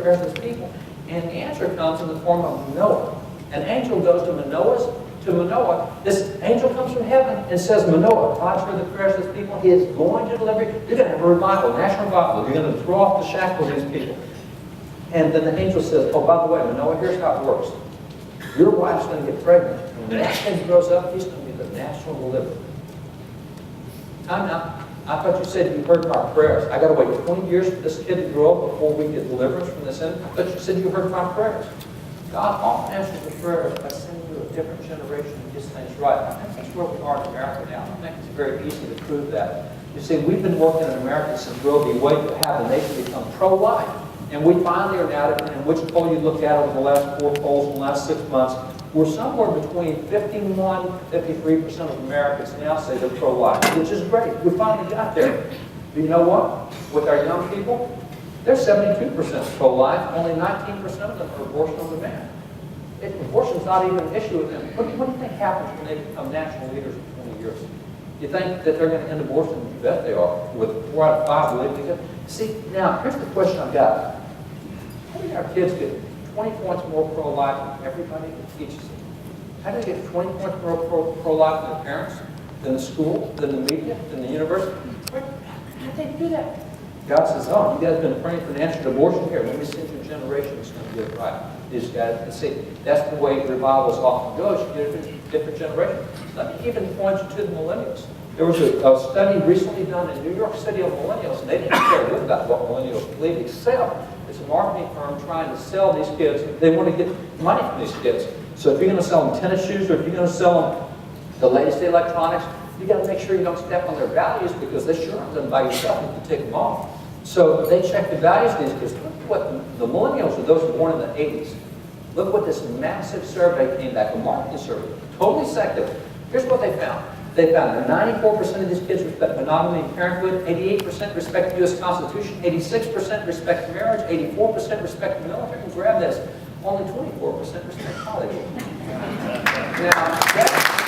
prayers of his people? And the answer comes in the form of Manoah. An angel goes to Manoah. This angel comes from heaven and says, Manoah, God's heard the prayers of his people. He is going to deliver you. You're going to have a revival, national revival. You're going to throw off the shackles of these people. And then the angel says, oh, by the way, Manoah, here's how it works. Your wife's going to get pregnant. And when that kid grows up, he's going to be the national deliverer. Time out. I thought you said you heard my prayers. I got to wait 20 years for this kid to grow up before we get deliverance from this enemy. I thought you said you heard my prayers. God often answers the prayers by sending you a different generation to get things right. I think that's where we are in America now. I think it's very easy to prove that. You see, we've been working in America since Roe v. Wade to have the nation become pro-life. And we finally are now, in which poll you look at over the last 4 polls in the last 6 months, we're somewhere between 51 and 53% of Americans now say they're pro-life, which is great. We finally got there. But you know what? With our young people, they're 72% pro-life. Only 19% of them are abortion on demand. Abortion is not even an issue with them. What do you think happens when they become national leaders in 20 years? You think that they're going to end abortion? You bet they are. With 4 out of 5 believing it. See, now, here's the question I've got. How do our kids get 20 points more pro-life than everybody that teaches them? How do they get 20 points more pro-life than their parents, than the school, than the media, than the university? How do they do that? God says, oh, you guys have been praying for an answer to abortion here. Let me send you a generation that's going to get it right. You just got to see. That's the way revivals often goes. You get a different generation. Let me even point you to the millennials. There was a study recently done in New York City on millennials, and they didn't care a little about what millennials believe, except it's a marketing firm trying to sell these kids. They want to get money from these kids. So if you're going to sell them tennis shoes, or if you're going to sell them the latest electronics, you got to make sure you don't step on their values, because they sure aren't done by yourself if you take them off. So they check the values of these kids. Look what the millennials are, those born in the 80s. Look what this massive survey came back, a marketing survey, totally secular. Here's what they found. They found that 94% of these kids respect monogamy and parenthood, 88% respect the U.S. Constitution, 86% respect marriage, 84% respect the military, and grab this, only 24% respect Hollywood. Now,